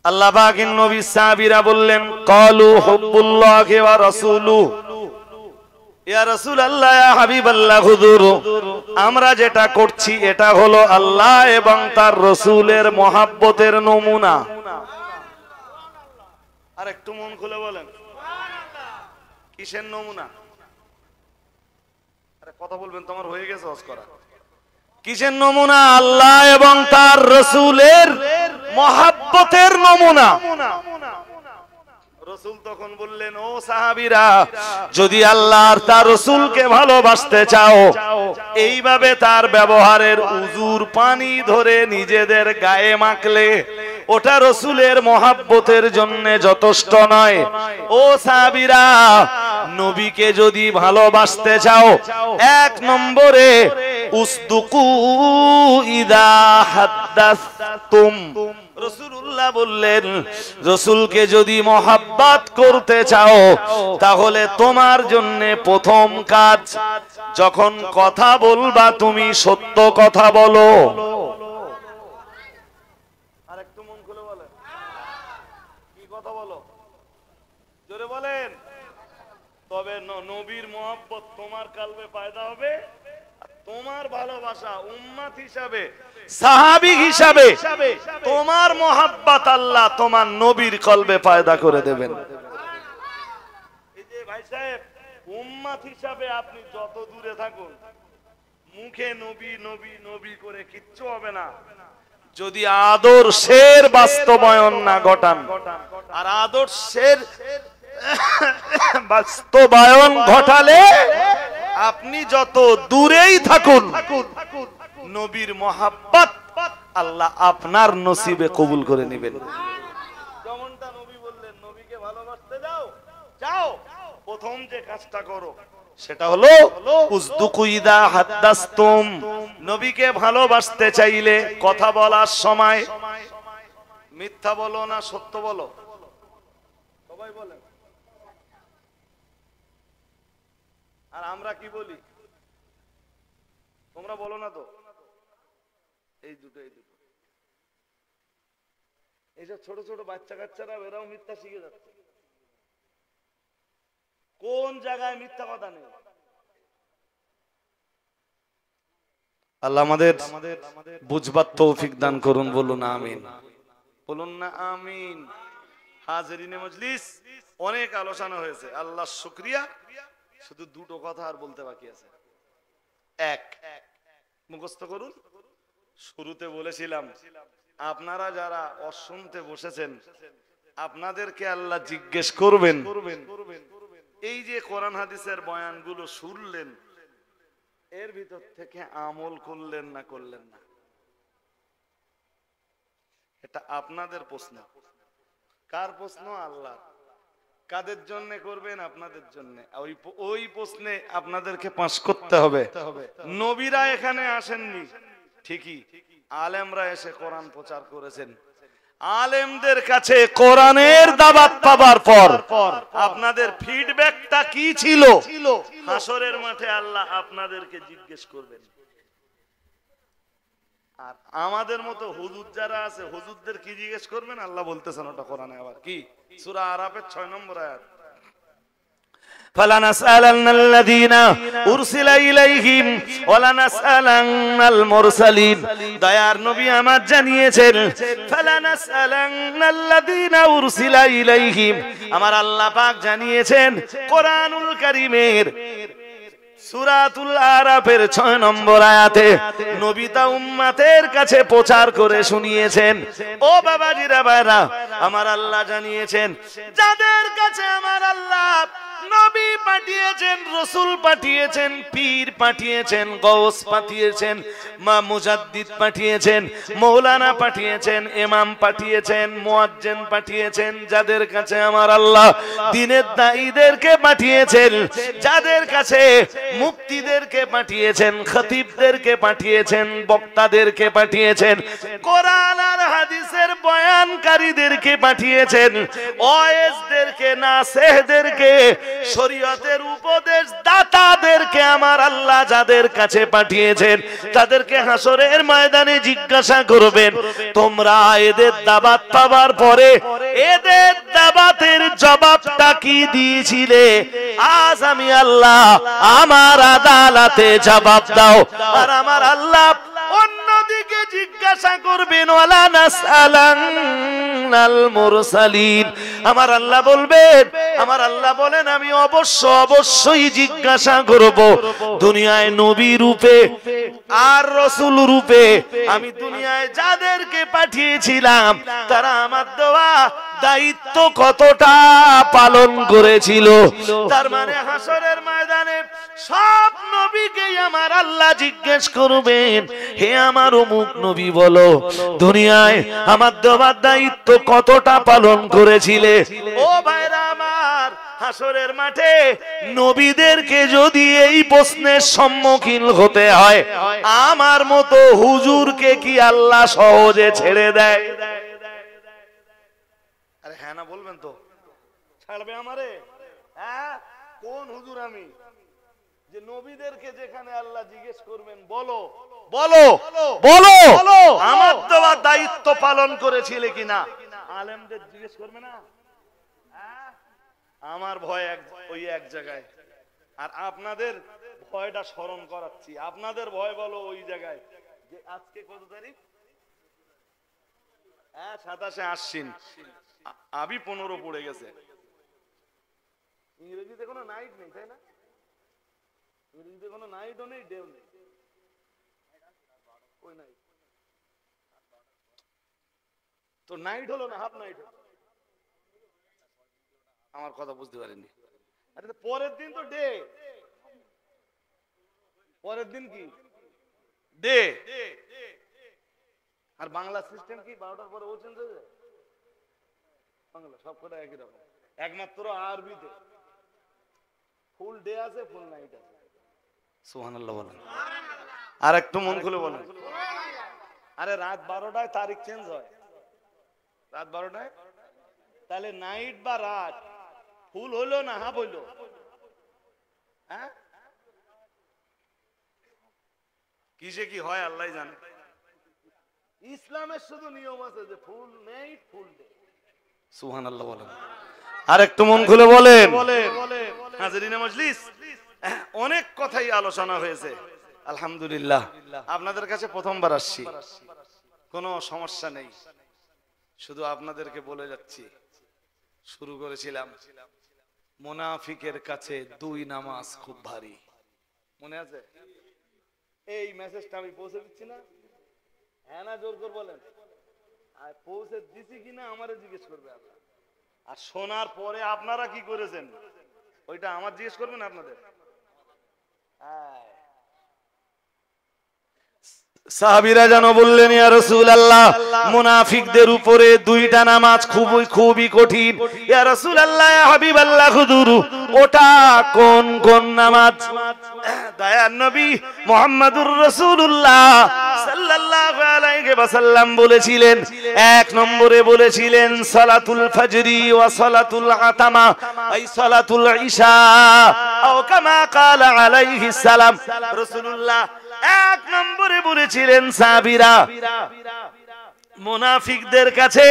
আল্লাহ পাকের নবী সাহাবীরা বললেন ক্বালু হুব্বুল্লাহি ওয়া রাসূলুহু, ইয়া রাসূলুল্লাহ ইয়া হাবিবাল্লাহ হুজুর, আমরা যেটা করছি এটা হলো আল্লাহ এবং তার রাসূলের মহব্বতের নমুনা। আর একটু মন খুলে বলেন সুবহানাল্লাহ, কিসের নমুনা? আরে কথা বলবেন, তোমার হয়ে গেছে ওয়াজ করা। কিসের নমুনা? আল্লাহ এবং তার রাসূলের মহব্বতের নমুনা। রাসূল তখন বললেন, ও সাহাবীরা, যদি আল্লাহ আর তার রাসূলকে ভালোবাসতে চাও, এইভাবে তার ব্যবহারের উজুর পানি ধরে নিজেদের গায়ে মাখলে ওটা রাসূলের মহব্বতের জন্য যথেষ্ট নয়। ও সাহাবীরা, নবীকে যদি ভালোবাসতে চাও, এক নম্বরে উসদুকু ইদা হাদ্দাসতুম। রাসূলুল্লাহ বললেন, রাসূলকে যদি মহব্বত করতে চাও তাহলে তোমার জন্য প্রথম কাজ, যখন কথা বলবা তুমি সত্য কথা বলো। আরেকটু মন খুলে বলেন, কি কথা বলো? জোরে বলেন। তবে নবীর মহব্বত তোমার কলবে পয়দা হবে, তোমার ভালোবাসা উম্মত হিসাবে, সাহাবী হিসাবে তোমার মহব্বত আল্লাহ তোমার নবীর কলবে পয়দা করে দেবেন। এই যে ভাই সাহেব, উম্মত হিসাবে আপনি যত দূরে থাকুন, মুখে নবী নবী নবী করে কিচ্ছু হবে না যদি আদর্শের বাস্তবায়ন না ঘটান। আর আদর্শের বাস্তবায়ন ঘটালে আপনি যত দূরেই থাকুন, নবীর মহব্বত আল্লাহ আপনার নসিবে কবুল করে নেবেন। যেমনটা নবী বললেন, নবীকে ভালোবাসতে যাও, যাও প্রথম যে কাজটা করো সেটা হলো উসদুকু ইদা হাদ্দাসতুম। নবীকে ভালোবাসতে চাইলে কথা বলার সময় মিথ্যা বলো না সত্য বলো? সবাই বলেন। আর আমরা কি বলি? তোমরা বলো না তো? এই দুটো এইসব ছোট ছোট বাচ্চা কাচ্চারা এরাও মিথ্যা শিখে যাচ্ছে। কোন জায়গায় মিথ্যা কথা নেই? আল্লাহ আমাদের বুঝবার তৌফিক দান করুন, বলুন আমিন। বলুন না আমিন। হাজিরিনে মজলিস, অনেক আলোচনা হয়েছে, আল্লাহর শুকরিয়া। শুধু দুটো কথা আর বলতে বাকি আছে। এক, মুখস্থ করুন। শুরুতে বলেছিলাম, আপনারা যারা অশুনতে বসেছেন আপনাদেরকে আল্লাহ জিজ্ঞেস করবেন, এই যে কোরআন হাদিসের বয়ানগুলো শুনলেন এর ভিতর থেকে আমল করলেন না করলেন না? এটা আপনাদের প্রশ্ন। কার প্রশ্ন? আল্লাহ। কাদের জন্য করবেন? আপনাদের জন্য। ওই প্রশ্নে আপনাদেরকে পাস করতে হবে। নবীরা এখানে আসেননি ঠিকই, আলেমরা এসে কোরআন প্রচার করেছেন। আলেমদের কাছে কোরআনের দাওয়াত পাবার পর আপনাদের ফিডব্যাকটা কি ছিল, হাসরের মাঠে আল্লাহ আপনাদেরকে জিজ্ঞেস করবেন। আর আমাদের মতো হুজুর যারা আছে, হুজুরদের কি জিজ্ঞেস করবেন? আল্লাহ বলতেছেন ওটা কোরআনে। আবার কি? সূরা আরাফের 6 নম্বর আয়াত, فَلَنَسْأَلَنَّ الَّذِينَ أُرْسِلَ إِلَيْهِمْ وَلَنَسْأَلَنَّ الْمُرْسَلِينَ। দয়ার নবী আমার জানিয়েছেন, فَلَنَسْأَلَنَّ الَّذِينَ أُرْسِلَ إِلَيْهِمْ। আমার আল্লাহ পাক জানিয়েছেন কোরআনুল কারীমের সূরাতুল আরাফের 6 নম্বর আয়াতে নবী তা উম্মতের কাছে প্রচার করে শুনিয়েছেন। ও বাবাজিরা ভাইরা, আমার আল্লাহ জানিয়েছেন যাদের কাছে আমার আল্লাহ নবী পাঠিয়েছেন, রাসূল পাঠিয়েছেন, পীর পাঠিয়েছেন, গাউস পাঠিয়েছেন, মুজাদ্দিদ পাঠিয়েছেন, মাওলানা পাঠিয়েছেন, ইমাম পাঠিয়েছেন, মুয়াজ্জিন পাঠিয়েছেন, যাদের কাছে আমার আল্লাহ দ্বীনের দাঈদেরকে পাঠিয়েছেন, যাদের কাছে মুফতিদেরকে পাঠিয়েছেন, খতিবদেরকে পাঠিয়েছেন, বক্তাদেরকে পাঠিয়েছেন, কোরআন আর হাদিসের বয়ানকারীদেরকে পাঠিয়েছেন, ওয়াইজদেরকে, নাসিহদেরকে, শরীয়তের উপদেশ দাতাদেরকে আমার আল্লাহ যাদের কাছে পাঠিয়েছেন তাদেরকে হাসরের ময়দানে জিজ্ঞাসা করবেন, তোমরা এদের দাওয়াত পাওয়ার পরে এদের দাওয়াতের জবাবটা কি দিয়েছিলে? আজ আমি আল্লাহ আমার আদালতে জবাব দাও। আর আমার আল্লাহ অন্যদিকে জিজ্ঞাসা করবেন, ওয়ালা নাসআলান্নাল মুরসালিন। আমার আল্লাহ বলবেন, আমার আল্লাহ বলেন আমি অবশ্যই জিজ্ঞাসা করব। দুনিয়ায় নবী রূপে আর রাসূল রূপে আমি দুনিয়ায় যাদেরকে পাঠিয়েছিলাম তারা আমার দেওয়া দায়িত্ব কতটা পালন করেছিল। তার মানে হাসরের ময়দানে সব নবীকেই আমার আল্লাহ জিজ্ঞেস করবেন, হে আমার অমুক নবী বলো দুনিয়ায় আমার দেওয়ার দায়িত্ব কতটা পালন করেছিলে। ও ভাইরা আমার, হাসরের মাঠে নবীদেরকে যদি এই প্রশ্নের সম্মুখীন হতে হয়, আমার মতো হুজুরকে কি আল্লাহ সহজে ছেড়ে দেয়? আরে হ্যাঁ না বলবেন তো, ছাড়বে আমারে? হ্যাঁ, কোন হুজুর আমি যে নবীদেরকে যেখানে আল্লাহ জিজ্ঞেস করবেন বলো বলো বলো আমার দেওয়া দায়িত্ব পালন করেছিলে কিনা, আলেমদের জিজ্ঞেস করবে না? আমার ভয় ওই এক জায়গায়, আর আপনাদের ভয়টা স্মরণ করাচ্ছি। আপনাদের ভয় বলো ওই জায়গায় যে আজকে কত তারিখ? 27 আশ্বিন, আবি 15 পড়ে গেছে। ইংরেজিতে কোনো নাইট নেই, তাই না? ইংরেজিতে কোনো নাইটও নেই, ডেও নেই। ওই নাইট তো নাইট হলো না, হাফ নাইট হলো। আমার কথা বুঝতে পারেননি? আরে পরের দিন তো ডে, পরের দিন কি ডে। আর বাংলা সিস্টেম কি 12টার পরে ও চেঞ্জ হয়ে যায়? বাংলা সব কটা একই রকম, একমাত্র আরবিতে ফুল ডে আছে, ফুল নাইট আছে। সুবহানাল্লাহ বলেন, আর একটু মন খুলে বলেন। আরে রাত 12টায় তারিখ চেঞ্জ হয়, রাত 12টায়, তাহলে নাইট বা রাত ফুল হইলো না হাফ হইলো? হ্যাঁ, কিসে কি হয় আল্লাহ জানে। ইসলামের শুধু নিয়ম আছে যে ফুল নাইট ফুল ডে। সুবহানাল্লাহ বলেন, আর একটু মন খুলে বলেন। হাজিরিনে মজলিস, অনেক কথাই আলোচনা হয়েছে, আলহামদুলিল্লাহ। আপনাদের কাছে প্রথমবার আসছি, কোনো সমস্যা নেই, শুধু আপনাদেরকে বলে যাচ্ছি। শুরু করেছিলাম মুনাফিকের কাছে 2 নামাজ খুব ভারী, মনে আছে? এই মেসেজটা আমি পৌঁছে দিচ্ছি না? হ্যাঁ না জোর করে বলেন। আর পৌঁছে দিছি কিনা আমারে জিজ্ঞেস করবে আল্লাহ। আর শোনার পরে আপনারা কি করেছেন ওইটা আমার জিজ্ঞেস করবেন আপনাদের। সাহাবীরা যেন বললেন, ইয়া রাসূলুল্লাহ মুনাফিকদের উপরে 2টা নামাজ খুবই কঠিন। ইয়া রাসূলুল্লাহ, ইয়া হাবিবাল্লাহ, হুজুর ওটা কোন কোন নামাজ? দয়ার নবী মুহাম্মদুর রাসূলুল্লাহ সাল্লাল্লাহু আলাইহি ওয়াসাল্লাম বলেছিলেন, 1 নম্বরে বলেছিলেন সালাতুল ফজরি ওয়া সালাতুল আতামা, এই সালাতুল ইশা, ও কামা ক্বালা আলাইহিস সালাম। রাসূলুল্লাহ 1 নম্বরে বলেছিলেন সাহাবীরা মুনাফিকদের কাছে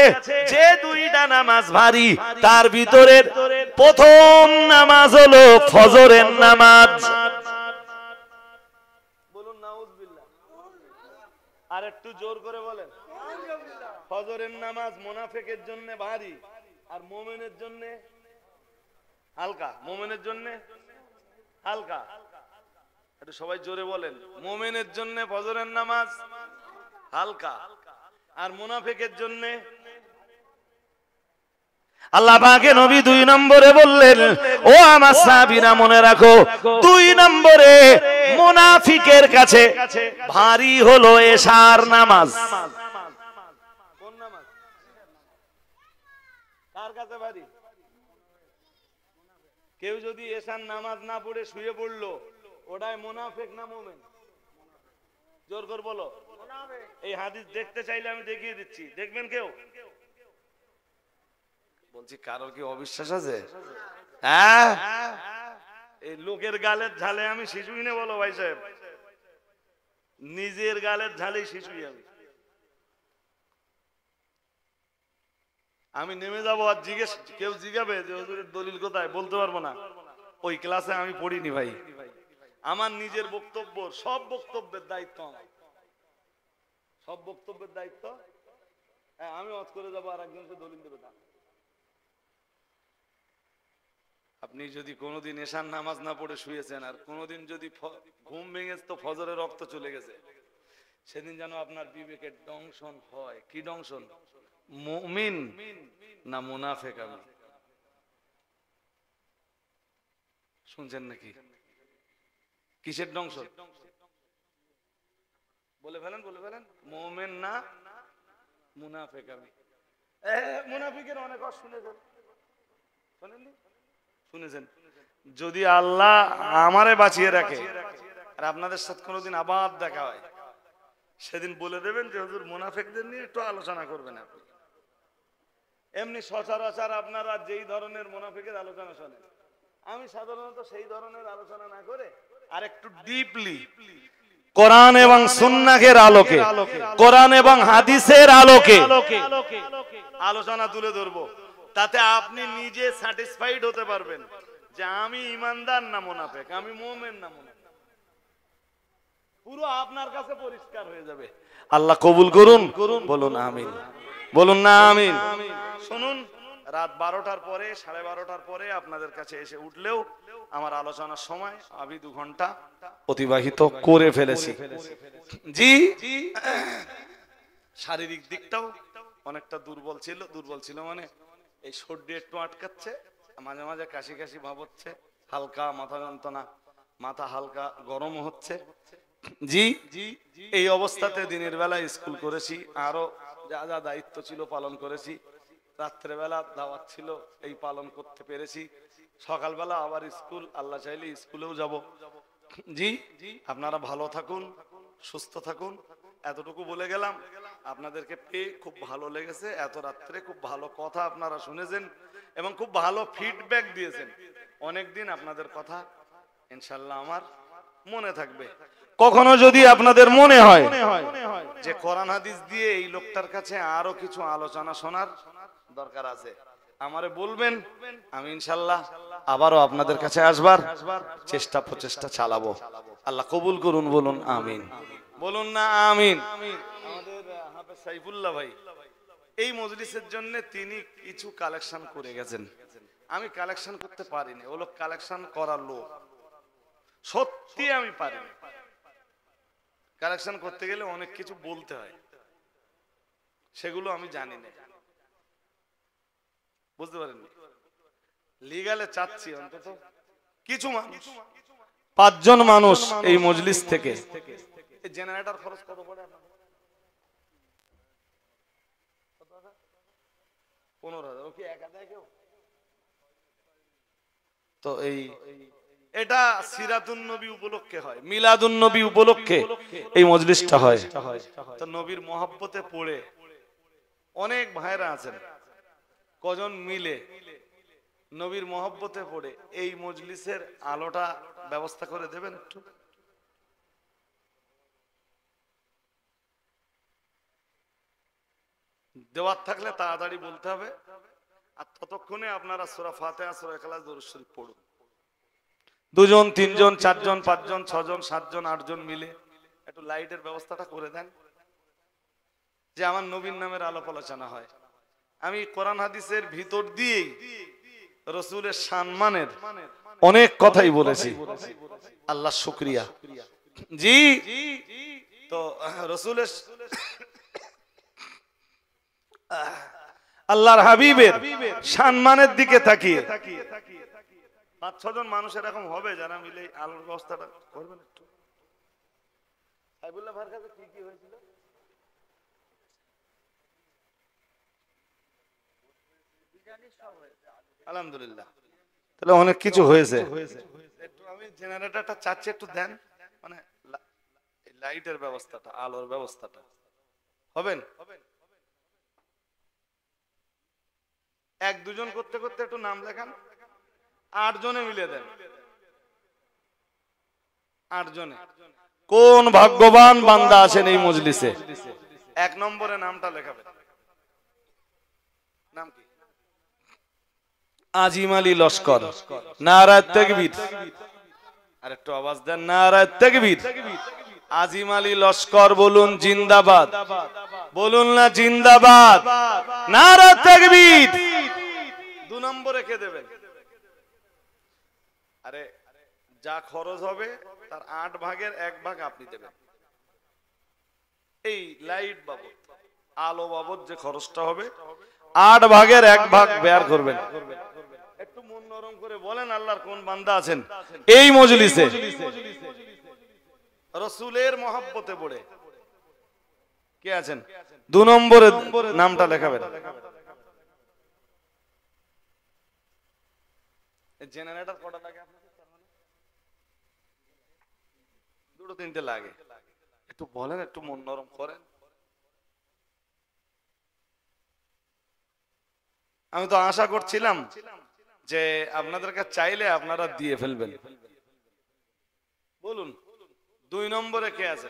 যে 2টা নামাজ ভারী, তার ভিতরের প্রথম নামাজ হলো ফজরের নামাজ। বলুন নাউজুবিল্লাহ, আর একটু জোর করে বলেন। ফজরের নামাজ মুনাফিকের জন্য ভারী আর মুমিনের জন্য হালকা। মুমিনের জন্য হালকা, একটু সবাই জোরে বলেন। মুমিনের জন্য ফজরের নামাজ হালকা, আর মুনাফিকের জন্য। আল্লাহ পাকের নবী 2 নম্বরে বললেন, ও আমার সাহাবীরা মনে রাখো, 2 নম্বরে মুনাফিকের কাছে ভারী হলো এশার নামাজ। কোন নামাজ কার কাছে ভারী? কেউ যদি এশার নামাজ না পড়ে শুয়ে পড়লো, ওটাই মুনাফিক না মুমিন? জোর করে বলো। এই হাদিস দেখতে চাইলে আমি দেখিয়ে দিচ্ছি, দেখবেন কেউ? বলছি কারোর কি অবিশ্বাস আছে? হ্যাঁ, এই লোকের গালের ঝালে আমি শিশুই না বলো ভাই সাহেব, নিজের গালের ঝালেই শিশুই আমি। আমি নেমে যাবো আর জিজ্ঞেস, কেউ জিজ্ঞাবে যে হুজুরের দলিল কোথায়, বলতে পারবো না, ওই ক্লাসে আমি পড়িনি ভাই। আমার নিজের বক্তব্য, সব বক্তব্যের দায়িত্ব আমার, সব বক্তব্যের দায়িত্ব। হ্যাঁ, আমি ওয়াজ করে যাবো আর একজনকে দলিল দেবে না। আপনি যদি কোনোদিন এশার নামাজ না পড়ে শুয়েছেন আর কোনোদিন যদি ঘুম ভেঙেছে তো ফজরের রক্ত চলে গেছে, সেদিন যেন আপনার বিবেকের দংশন হয়। কি দংশন? মুমিন না মুনাফেক? আমি শুনছেন নাকি? কিসের দংশন? বলে ফেলেন, বলে ফেলেন। মুমিন না মুনাফেক? আমি মুনাফিকের অনেক কথা শুনেছেন, শোনেননি? শুনেছেন। যদি আল্লাহ আমারে বাঁচিয়ে রাখে আর আপনাদের সাথে কোনোদিন আবার দেখা হয়, সেদিন বলে দেবেন যে হুজুর মুনাফিকদের নিয়ে একটু আলোচনা করবেন আপনি। এমনি সচরাচর আপনারা যেই ধরনের মুনাফিকের আলোচনা শোনেন, আমি সাধারণত সেই ধরনের আলোচনা না করে আর একটু ডিপলি কোরআন এবং সুন্নাহের আলোকে, কোরআন এবং হাদিসের আলোকে আলোচনা তুলে ধরবো। তাতে আপনি নিজে স্যাটিসফাইড হতে পারবেন যে আমি ইমানদার না মুনাফিক, আমি মুমিন না মুনাফিক, পুরো আপনার কাছে পরিষ্কার হয়ে যাবে। আল্লাহ কবুল করুন, বলুন আমিন, বলুন না আমিন। শুনুন, রাত 12টার পরে, 12:30টার পরে আপনাদের কাছে এসে উঠলেও আমার আলোচনার সময় আমি 2 ঘন্টা অতিবাহিত করে ফেলেছি। জি, শারীরিক দিকটাও অনেকটা দুর্বল ছিল। দুর্বল ছিল মানে এই সর্দি একটু আটকাচ্ছে, মাঝে মাঝে কাশি কাশি ভাব হচ্ছে, হালকা মাথা যন্ত্রণা, মাথা হালকা গরম হচ্ছে। জি, এই অবস্থাতে দিনের বেলা স্কুল করেছি, আরো যা যা দায়িত্ব ছিল পালন করেছি। রাত্রেবেলা দাওয়াত ছিল, এই পালন করতে পেরেছি। সকালবেলা আবার স্কুল, আল্লাহ চাইলে স্কুলেও যাব। জি, আপনারা ভালো থাকুন, সুস্থ থাকুন, এতটুকু বলে গেলাম। আপনাদেরকে পেয়ে খুব ভালো লেগেছে। এত রাত্রে খুব ভালো কথা আপনারা শুনেছেন এবং খুব ভালো ফিডব্যাক দিয়েছেন। অনেকদিন আপনাদের কথা ইনশাল্লাহ আমার মনে থাকবে। কখনো যদি আপনাদের মনে হয় যে কোরআন হাদিস দিয়ে এই লোকটার কাছে আরো কিছু আলোচনা শোনার দরকার আছে, আমারে বলবেন। আমি ইনশাল্লাহ আবারও আপনাদের কাছে আসবার চেষ্টা প্রচেষ্টা চালাবো। আল্লাহ কবুল করুন, বলুন আমিন, বলুন না আমিন। আমাদের হাফেজ সাইফুল্লাহ ভাই এই মজলিসের জন্য তিনি কিছু কালেকশন করে গেছেন। আমি কালেকশন করতে পারিনি, ও লোক কালেকশন করার লোক। সত্যি আমি পারিনি। কালেকশন করতে গেলে অনেক কিছু বলতে হয়, সেগুলো আমি জানি না, বুঝতে পারেন। লিগালে চাচ্ছি অন্তত কিছু মানুষ, 5 জন মানুষ এই মজলিস থেকে। জেনারেটর খরচ কত পড়ে? 15,000। ওকে একা দেয় কেউ? তো এটা সিরাতুন নবী উপলক্ষে হয়, মিলাদুন নবী উপলক্ষে এই মজলিসটা হয়। তো নবীর মহব্বতে পড়ে অনেক ভাইরা আছেন, কজন মিলে নবীর মহব্বতে পড়ে এই মজলিসের আলোটা ব্যবস্থা করে দেবেন একটু? দেওয়ার থাকলে তাড়াতাড়ি বলতে হবে। আর ততক্ষণে আপনারা সূরা ফাতিহা, সূরা ইখলাস, দরুদ শরীফ পড়ুন। 2 জন, 3 জন, 4 জন, 5 জন, 6 জন, 7 জন, 8 জন মিলে একটু লাইটের ব্যবস্থাটা করে দেন, যে আমার নবীর নামের আলাপ আলোচনা হয়। আমি কোরআন হাদিসের ভিতর দিয়েই রাসূলের সম্মানের অনেক কথাই বলেছি, আল্লাহ শুকরিয়া। জি, তো রাসূলের, আল্লাহর হাবিবের সম্মানের দিকে তাকিয়ে 5-6 জন মানুষ এরকম হবে যারা মিলে আলোর ব্যবস্থাটা করবেন একটু। সাইফুল্লাহ ভাইয়ের কাছে কি কি হয়েছিল? আলহামদুলিল্লাহ, তাহলে অনেক কিছু হয়েছে। একটু আমি জেনারেটরটা চাচ্ছি একটু দেন, মানে লাইটের ব্যবস্থাটা, আলোর ব্যবস্থাটা হবেন। 1-2 জন করতে করতে একটু নাম লেখান, 8 জনে মিলে দেন। 8 জনে। কোন ভাগ্যবান বান্দা আছেন এই মজলিসে? 1 নম্বরে নামটা লেখাবেন। নাম কি? আজিম আলী লস্কর। নারায়ে তাকবীর। আর একটু আওয়াজ দেন, নারায়ে তাকবীর। আজিম আলী লস্কর বলুন জিন্দাবাদ। বলুন না জিন্দাবাদ। নারায়ে তাকবীর। 2 নম্বরে কে দেবেন? আরে যা খরচ হবে তার 8 ভাগের 1 ভাগ আপনি দেবেন। এই লাইট বাবদ, আলো বাবদ যে খরচটা হবে 8 ভাগের 1 ভাগ বের করবেন। একটু মন নরম করে বলেন, আল্লাহর কোন বান্দা আছেন এই মজলিসে রাসূলের মহব্বতে পড়ে? কে আছেন? 2 নম্বরে নামটা লেখাবেন। জেনারেটর কটা লাগে আপনাদের? 2-3টে লাগে। একটু বলেন, একটু মন নরম করেন। আমি তো আশা করছিলাম যে আপনাদের কাছে চাইলে আপনারা দিয়ে ফেলবেন। বলুন 2 নম্বরে কে আছে?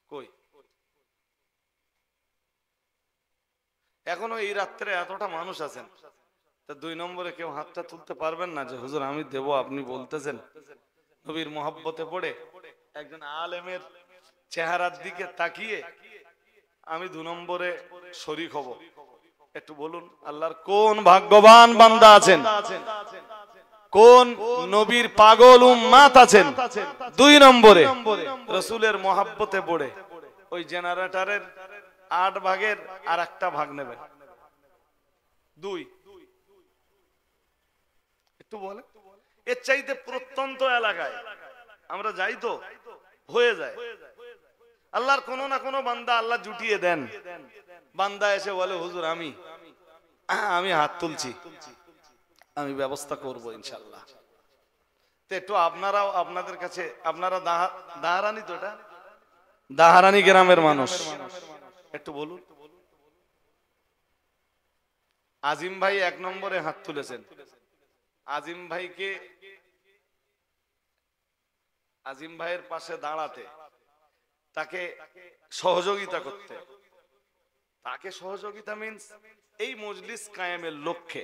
কই? এখনো এই রাত্রে এতটা মানুষ আছেন, তা 2 নম্বরে কেউ হাতটা তুলতে পারবেন না যে হুজুর আমি দেব? আপনি বলতেছেন নবীর মহব্বতে পড়ে একজন আলেমের চেহারার দিকে তাকিয়ে আমি 2 নম্বরে শরীক হব। একটু বলুন আল্লাহর কোন ভাগ্যবান বান্দা আছেন? কোন নবীর পাগল উম্মাত আছেন 2 নম্বরে রাসূলের মহব্বতে পড়ে ওই জেনারেটরের 8 ভাগের আর একটা ভাগ নেবেন? 2। একটু বলে, এর চাইতে প্রত্যন্ত এলাকায় আমরা যাই তো হয়ে যায়। আল্লাহর কোন না কোন বান্দা আল্লাহ জুটিয়ে দেন। বান্দা এসে বলে হুজুর আমি হাত তুলছি, আমি ব্যবস্থা করব ইনশাআল্লাহ। তো একটু আপনারাও আপনাদের কাছে, আপনারা দাহারানি, তো এটা দাহারানি গ্রামের মানুষ, একটু বলুন। আজিম ভাই 1 নম্বরে হাত তুলেছেন। আজিম ভাইকে, আজিম ভাইয়ের পাশে দাঁড়াতে, তাকে সহযোগিতা করতে, তাকে সহযোগিতা মিন্স এই মজলিস কায়েমের লক্ষ্যে,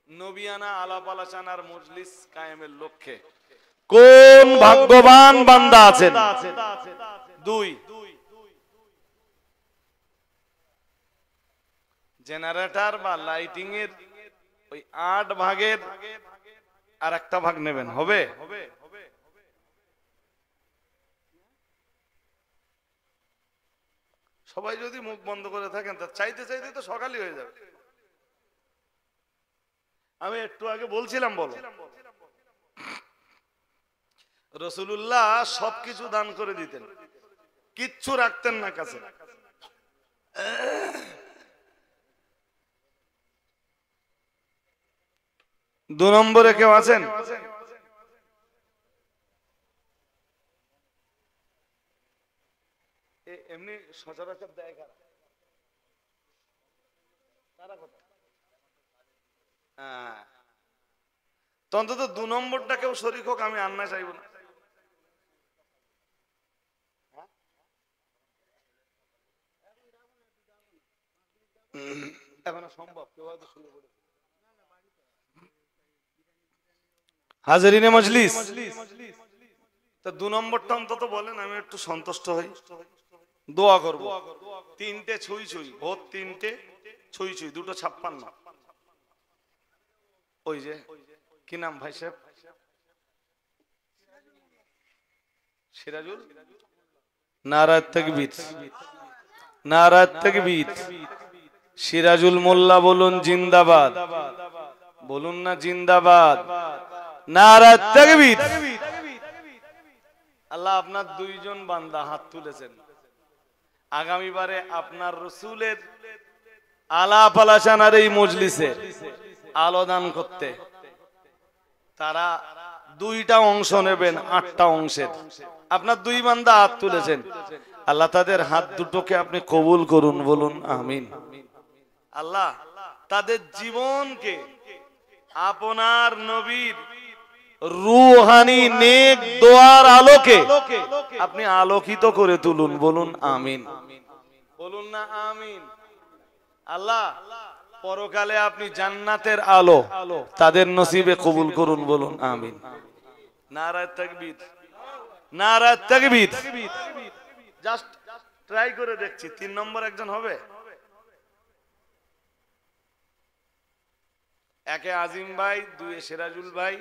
নবিয়ানা আলাপ আলোচনার মজলিস কায়েমের লক্ষ্যে কোন ভাগ্যবান বান্দা আছেন? 2। জেনারেটর বা লাইটিং এর ওই 8 ভাগের আর একটা ভাগ নেবেন, হবে? সবাই যদি মুখ বন্ধ করে থাকেন তা চাইতে চাইতে তো সকালই হয়ে যাবে। আমি একটু আগে বলছিলাম, বলো, রাসূলুল্লাহ সবকিছু দান করে দিতেন, কিচ্ছু রাখতেন না কাছে। 2 নম্বরে কেউ আছেন? এমনি সচরাচর দেয় কারা? অন্তত 2 নম্বরটা কেউ শরীক হোক, আমি আন্না চাইব না। এখন সম্ভব কেউ হয়তো শুরু করে। হাজিরিনে মজলিস, তা 2 নম্বরটা অন্তত বলেন, আমি একটু সন্তুষ্ট হই, দোয়া করব। 3টে ছুঁই ছুঁই, ভোর 3টে ছুঁই ছুঁই, 256। ওই যে কি নাম ভাই সাহেব? সিরাজুল। নারায়ে তাকবীর, নারায়ে তাকবীর। সিরাজুল মোল্লা বলুন জিন্দাবাদ। বলুন না জিন্দাবাদ। নারায়ে তাকবীর। আল্লাহ আপনার 2 জন বান্দা হাত তুলেছেন, আগামীবারে আপনার রাসূলের আলাপ আলোচনার এই মজলিসে আলোদান করতে তারা 2টা অংশ নেবেন, 8টা অংশের। আপনার 2 বান্দা হাত তুলেছেন, আল্লাহ তাদের হাত দুটোকে আপনি কবুল করুন, বলুন আমিন। আল্লাহ তাদের জীবনকে আপনার নবীর রুহানি নেক দোয়ার আলোকে আপনি আলোকিত করে তুলুন। বলুন আমিন। বলুন না আমিন। আল্লাহ পরকালে আপনি জান্নাতের আলো তাদের নসিবে কবুল করুন। বলুন আমিন। নারায়ে তাকবীর, নারায়ে তাকবীর। জাস্ট ট্রাই করে দেখছি 3 নম্বর একজন হবে। একে আজিম ভাই, 2 সিরাজুল ভাই,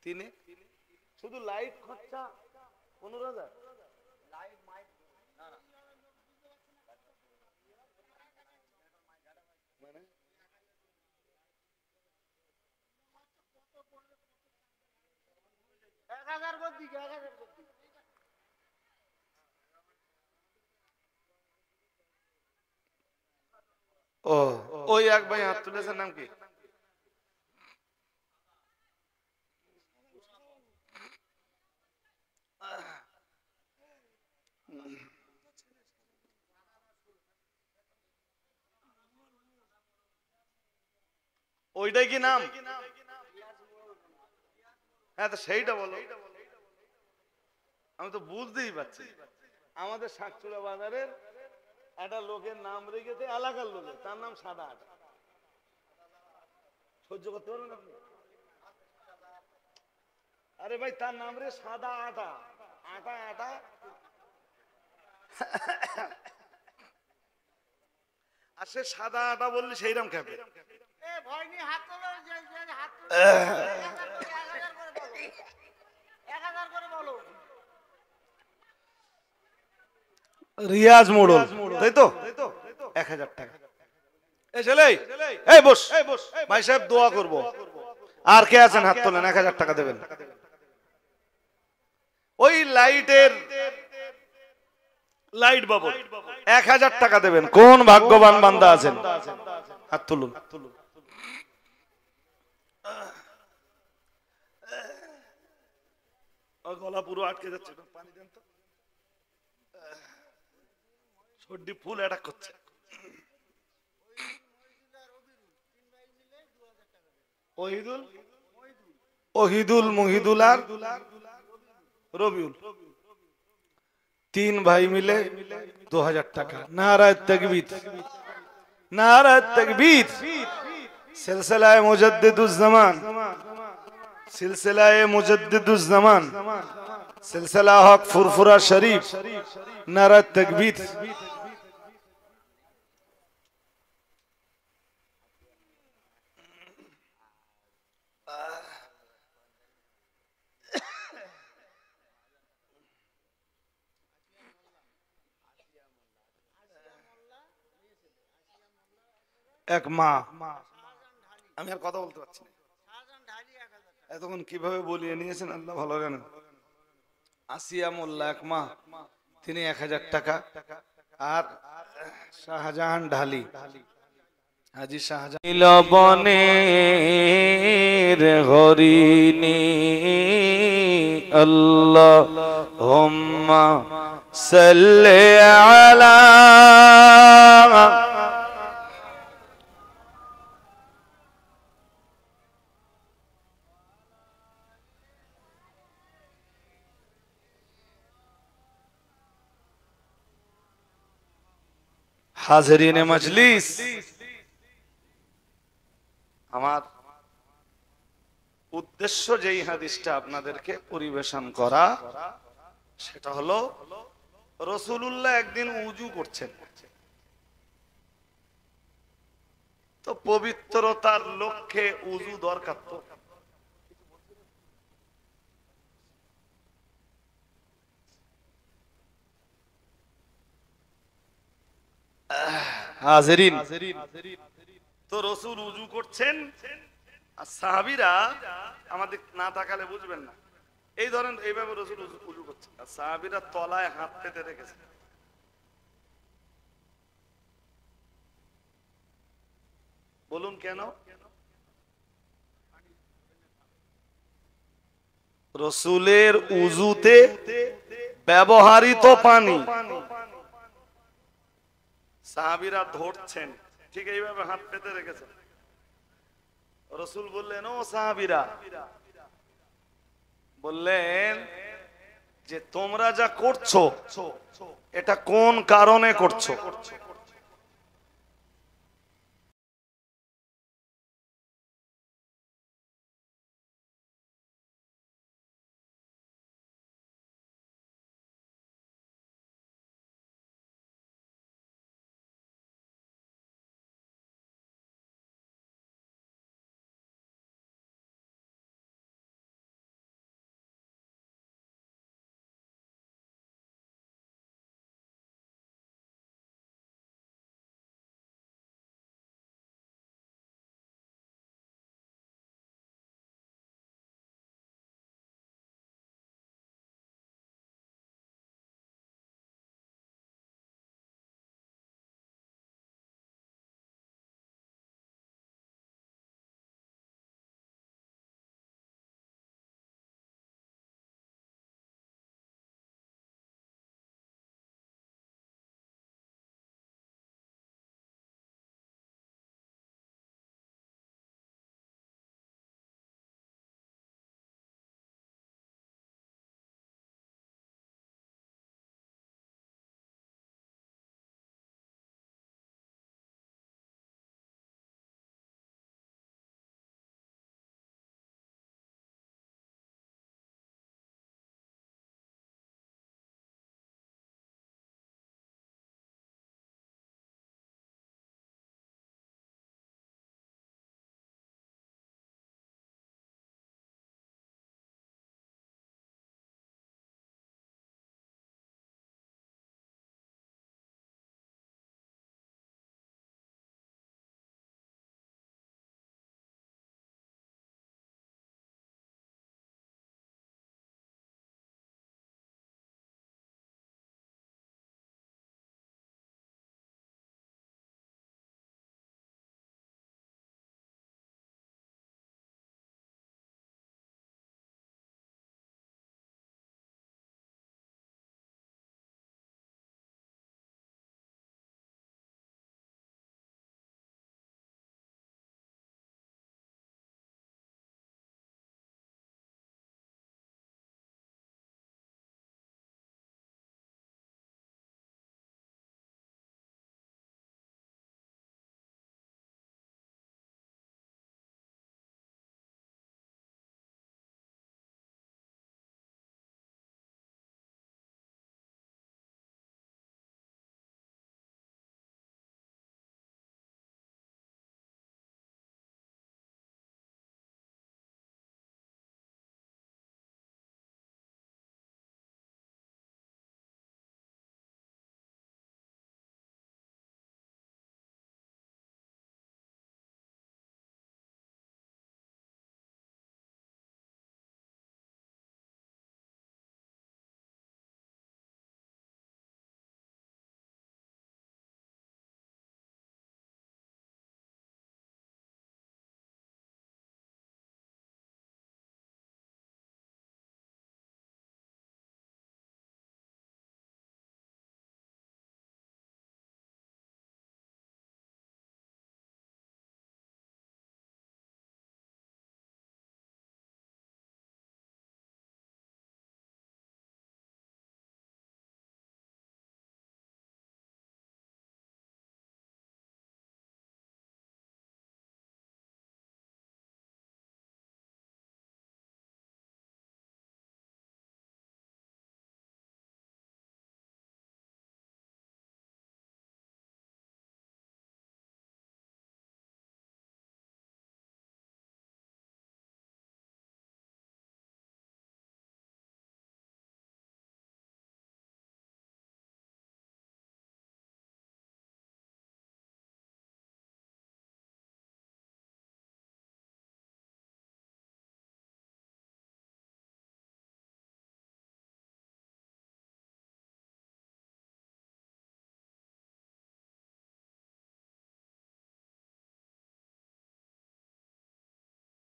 3 শুধু লাইট খরচা 15,000। ও ওই এক ভাই হাত তুলেছেন, নাম কি? ওইটাই কি নাম? হ্যাঁ তো সেইটা বলো। আমি তো বুঝতেই পারছি। আমাদের শাকচুড়া বাজারের একটা লোকের নাম রেখেছে, এলাকার লোকের, তার নাম সাদা আটা। সহ্য করতে পারবেন আপনি? আরে ভাই তার নাম রে সাদা আটা, আটা আটা। আর সে সাদা আটা বললে সেইরকম খেপে। রিয়াজ মোড়ল, তাই তো? 1000 টাকা। এই ছেলে, এই বস, ভাই সাহেব দোয়া করব। আর কে আছেন হাত তোলেন, 1000 টাকা দেবেন। ওই লাইটের লাইট বাবদ 1000 টাকা দেবেন। কোন ভাগ্যবান বান্দা আছেন? হাত তুলুন। গলা পুরো আটকে যাচ্ছে, পানি দেন তো। সর্দি ফুল অ্যাটাক করছে। ওহিদুল, ওহিদুল, মুহিদুল আর রবিউল, 3 ভাই মিলে 2000 টাকা। নারায়ে তাকবীর, নারায়ে তাকবীর। সিলসিলায়ে মুজাদ্দিদুজ জামান, সিলসিলায়ে মুজাদ্দিদুজ জামান, সিলসিলা হক ফুরফুরা শরীফ। নারায়ে তাকবীর। এক মা, আমি আর কথা বলতে পারছি না, এতক্ষণ কিভাবে বলিয়ে নিয়েছেন আল্লাহ ভালো জানেন। আসিয়া মোল্লা এক মা, তিনি 1000 টাকা। আর শাহজাহান ঢালি, হাজি শাহজাহান বনের হরিণী। আল্লাহুম্মা সাল্লি আলা। হাজরিনে মজলিস, আমার উদ্দেশ্য যেই হাদিসটা আপনাদেরকে পরিবেশন করা, সেটা হলো রাসূলুল্লাহ একদিন উযু করছেন, তো পবিত্রতার লক্ষ্যে উযু দরকার। তো হাজরিন, তো রাসূল উযু করছেন, আর সাহাবীরা আমাদের না তাকালে বুঝবেন না, এই ধরেন এইভাবে রাসূল উযু করছেন, আর সাহাবীরা তলায় হাত পেতে রেখেছে। বলুন কেন? রাসূলের উযুতে ব্যবহৃত পানি সাহাবীরা ধরছেন, ঠিক এইভাবে হাত পেতে রেখেছেন। রাসূল বললেন, ও সাহাবীরা, বললেন যে তোমরা যা করছো এটা কোন কারণে করছো?